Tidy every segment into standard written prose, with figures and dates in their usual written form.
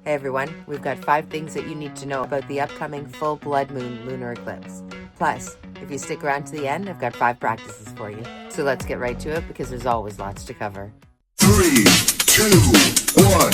Hey everyone, we've got 5 things that you need to know about the upcoming full blood moon lunar eclipse. Plus, if you stick around to the end, I've got 5 practices for you. So let's get right to it because there's always lots to cover. 3, 2, 1.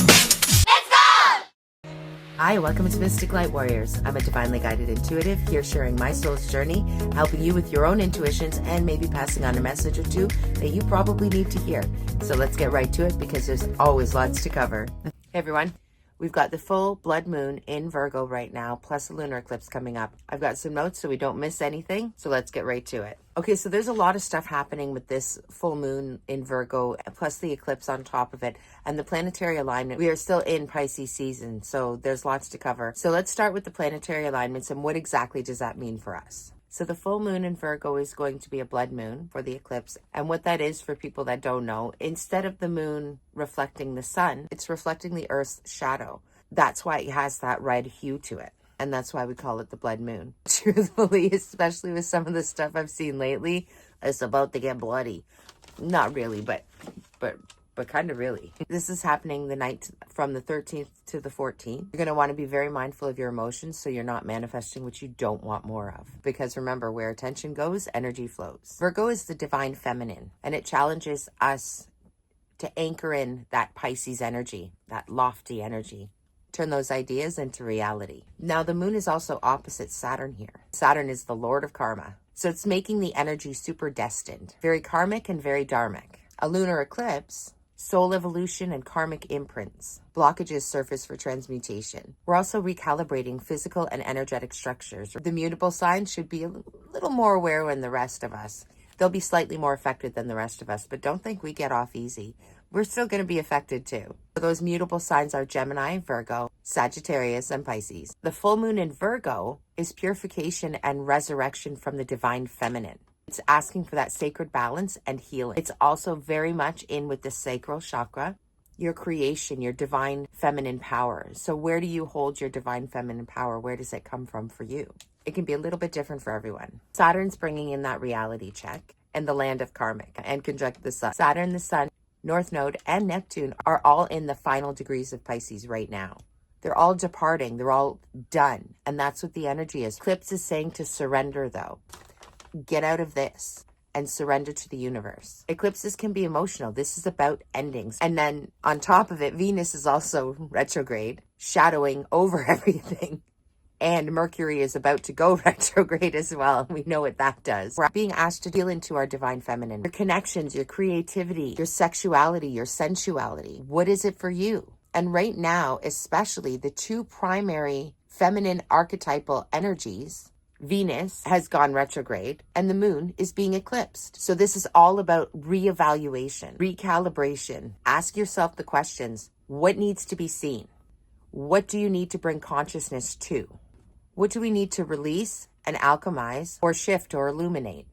Hi, welcome to Mystic Light Warriors. I'm a divinely guided intuitive here sharing my soul's journey, helping you with your own intuitions and maybe passing on a message or two that you probably need to hear. So let's get right to it because there's always lots to cover. Hey everyone. We've got the full blood moon in Virgo right now, plus a lunar eclipse coming up. I've got some notes so we don't miss anything, so let's get right to it. Okay, so there's a lot of stuff happening with this full moon in Virgo, plus the eclipse on top of it, and the planetary alignment. We are still in Pisces season, so there's lots to cover. So let's start with the planetary alignments and what exactly does that mean for us? So the full moon in Virgo is going to be a blood moon for the eclipse. And what that is, for people that don't know, instead of the moon reflecting the sun, it's reflecting the Earth's shadow. That's why it has that red hue to it. And that's why we call it the blood moon. Truthfully, especially with some of the stuff I've seen lately, it's about to get bloody. Not really, but kind of really. This is happening the night from the 13th to the 14th. You're going to want to be very mindful of your emotions so you're not manifesting what you don't want more of. Because remember, where attention goes, energy flows. Virgo is the divine feminine, and it challenges us to anchor in that Pisces energy, that lofty energy. Turn those ideas into reality. Now, the moon is also opposite Saturn here. Saturn is the lord of karma. So it's making the energy super destined, very karmic and very dharmic. A lunar eclipse, soul evolution and karmic imprints. Blockages surface for transmutation. We're also recalibrating physical and energetic structures. The mutable signs should be a little more aware than the rest of us. They'll be slightly more affected than the rest of us, but don't think we get off easy. We're still going to be affected too. Those mutable signs are Gemini, Virgo, Sagittarius, and Pisces. The full moon in Virgo is purification and resurrection from the divine feminine. It's asking for that sacred balance and healing. It's also very much in with the sacral chakra, your creation, your divine feminine power. So where do you hold your divine feminine power? Where does it come from for you? It can be a little bit different for everyone. Saturn's bringing in that reality check and the land of karmic and conjunct the sun. Saturn, the sun, North Node, and Neptune are all in the final degrees of Pisces right now. They're all departing. They're all done. And that's what the energy is. Eclipse is saying to surrender, though. Get out of this and surrender to the universe. Eclipses can be emotional. This is about endings. And then on top of it, Venus is also retrograde, shadowing over everything. And Mercury is about to go retrograde as well. We know what that does. We're being asked to deal into our divine feminine. Your connections, your creativity, your sexuality, your sensuality. What is it for you? And right now, especially the 2 primary feminine archetypal energies, Venus has gone retrograde and the moon is being eclipsed. So this is all about reevaluation, recalibration. Ask yourself the questions. What needs to be seen? What do you need to bring consciousness to? What do we need to release and alchemize or shift or illuminate?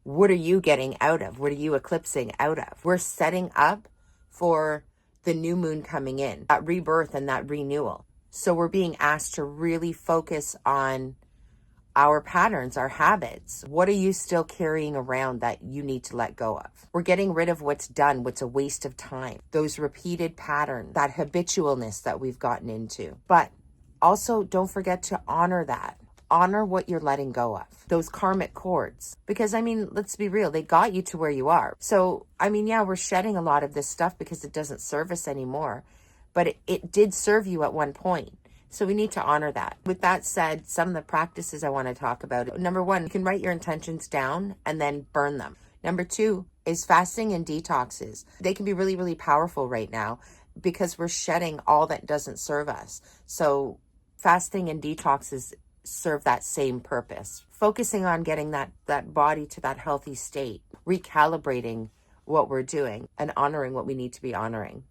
What are you getting out of? What are you eclipsing out of? We're setting up for the new moon coming in, that rebirth and that renewal. So we're being asked to really focus on our patterns, our habits. What are you still carrying around that you need to let go of? We're getting rid of what's done, what's a waste of time, those repeated patterns, that habitualness that we've gotten into. But also, don't forget to honor that. Honor what you're letting go of. Those karmic cords. Because, let's be real, they got you to where you are. So, yeah, we're shedding a lot of this stuff because it doesn't serve us anymore. But it did serve you at one point. So we need to honor that. With that said, some of the practices I want to talk about. Number 1, you can write your intentions down and then burn them. Number 2 is fasting and detoxes. They can be really, really powerful right now because we're shedding all that doesn't serve us. So fasting and detoxes serve that same purpose. Focusing on getting that body to that healthy state, recalibrating what we're doing and honoring what we need to be honoring.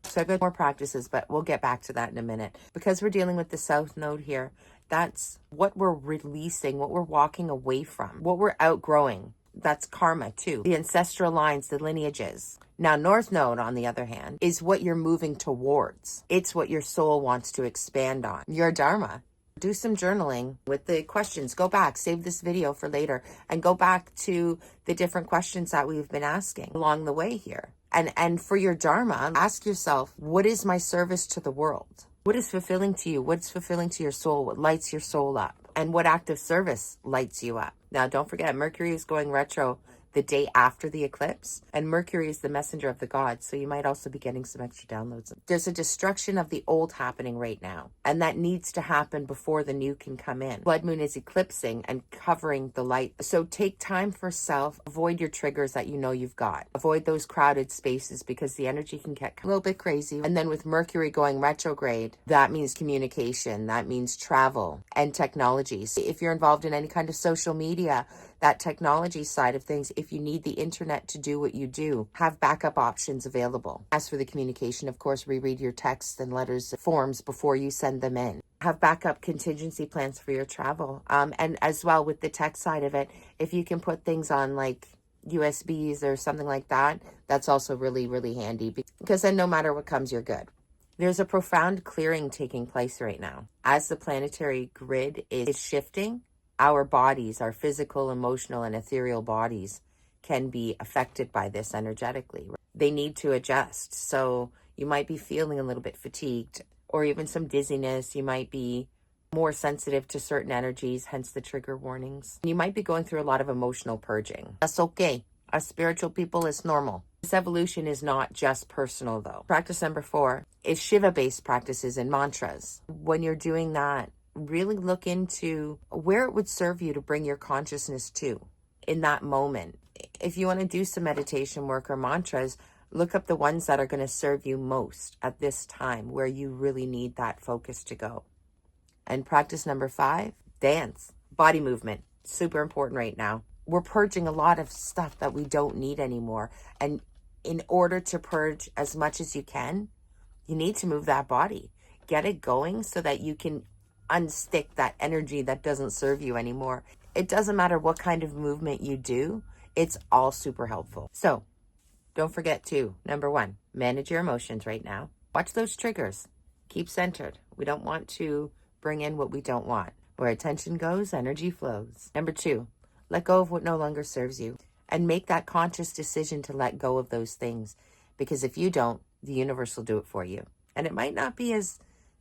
So I've got more practices, but we'll get back to that in a minute. Because we're dealing with the South Node here, that's what we're releasing, what we're walking away from, what we're outgrowing. That's karma too. The ancestral lines, the lineages. Now, North Node, on the other hand, is what you're moving towards. It's what your soul wants to expand on. Your dharma. Do some journaling with the questions. Go back, save this video for later, and go back to the different questions that we've been asking along the way here. And for your dharma, ask yourself, what is my service to the world? What is fulfilling to you? What's fulfilling to your soul? What lights your soul up? And what act of service lights you up? Now, don't forget, Mercury is going retro the day after the eclipse, and Mercury is the messenger of the gods, so you might also be getting some extra downloads. There's a destruction of the old happening right now, and that needs to happen before the new can come in. Blood moon is eclipsing and covering the light, so take time for self. Avoid your triggers that you know you've got. Avoid those crowded spaces because the energy can get a little bit crazy. And then with Mercury going retrograde, that means communication, that means travel and technologies. If you're involved in any kind of social media, that technology side of things, if you need the internet to do what you do, have backup options available. As for the communication, of course, reread your texts and letters, forms before you send them in. Have backup contingency plans for your travel. And as well with the tech side of it, if you can put things on like USBs or something like that, that's also really, really handy because then no matter what comes, you're good. There's a profound clearing taking place right now. As the planetary grid is shifting, our bodies, our physical, emotional, and ethereal bodies can be affected by this energetically. They need to adjust. So you might be feeling a little bit fatigued or even some dizziness. You might be more sensitive to certain energies, hence the trigger warnings. You might be going through a lot of emotional purging. That's okay. As spiritual people, it's normal. This evolution is not just personal, though. Practice number 4 is Shiva-based practices and mantras. When you're doing that, really look into where it would serve you to bring your consciousness to in that moment. If you want to do some meditation work or mantras, look up the ones that are going to serve you most at this time where you really need that focus to go. And practice number 5, dance, body movement. Super important right now. We're purging a lot of stuff that we don't need anymore. And in order to purge as much as you can, you need to move that body. Get it going so that you can unstick that energy that doesn't serve you anymore. It doesn't matter what kind of movement you do, it's all super helpful. So don't forget to, number 1, manage your emotions right now. Watch those triggers. Keep centered. We don't want to bring in what we don't want. Where attention goes, energy flows. Number 2, let go of what no longer serves you and make that conscious decision to let go of those things, because if you don't, the universe will do it for you. And it might not be as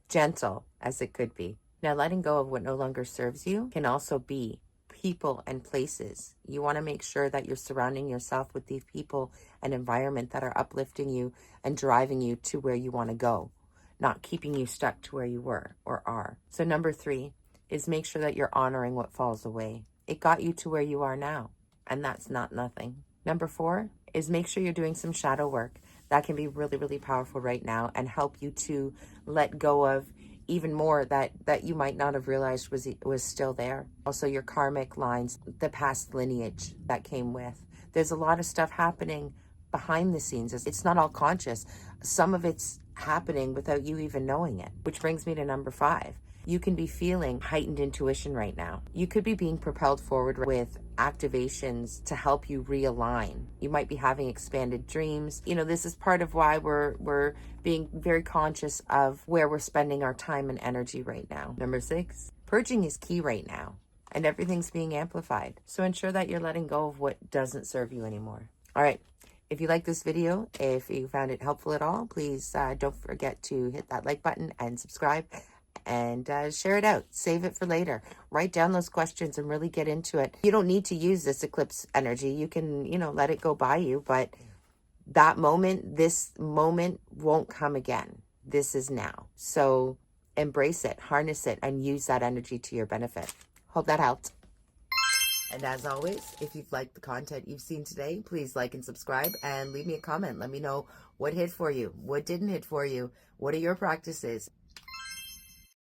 gentle as it could be. Now, letting go of what no longer serves you can also be people and places. You want to make sure that you're surrounding yourself with these people and environment that are uplifting you and driving you to where you want to go, not keeping you stuck to where you were or are. So number 3 is make sure that you're honoring what falls away. It got you to where you are now, and that's not nothing. Number 4 is make sure you're doing some shadow work. That can be really, really powerful right now and help you to let go of even more that you might not have realized was still there. Also your karmic lines, the past lineage that came with. There's a lot of stuff happening behind the scenes. It's not all conscious. Some of it's happening without you even knowing it. Which brings me to number 5. You can be feeling heightened intuition right now. You could be being propelled forward with activations to help you realign. You might be having expanded dreams. You know, this is part of why we're being very conscious of where we're spending our time and energy right now. Number 6, purging is key right now, and everything's being amplified. So ensure that you're letting go of what doesn't serve you anymore. All right. If you like this video, if you found it helpful at all, please don't forget to hit that like button and subscribe. And share it out. Save it for later. Write down those questions and really get into it. You don't need to use this eclipse energy. You can, let it go by you. But this moment won't come again. This is now. So embrace it, harness it, and use that energy to your benefit. Hope that helped. And as always, if you've liked the content you've seen today, please like and subscribe and leave me a comment. Let me know what hit for you, what didn't hit for you, what are your practices.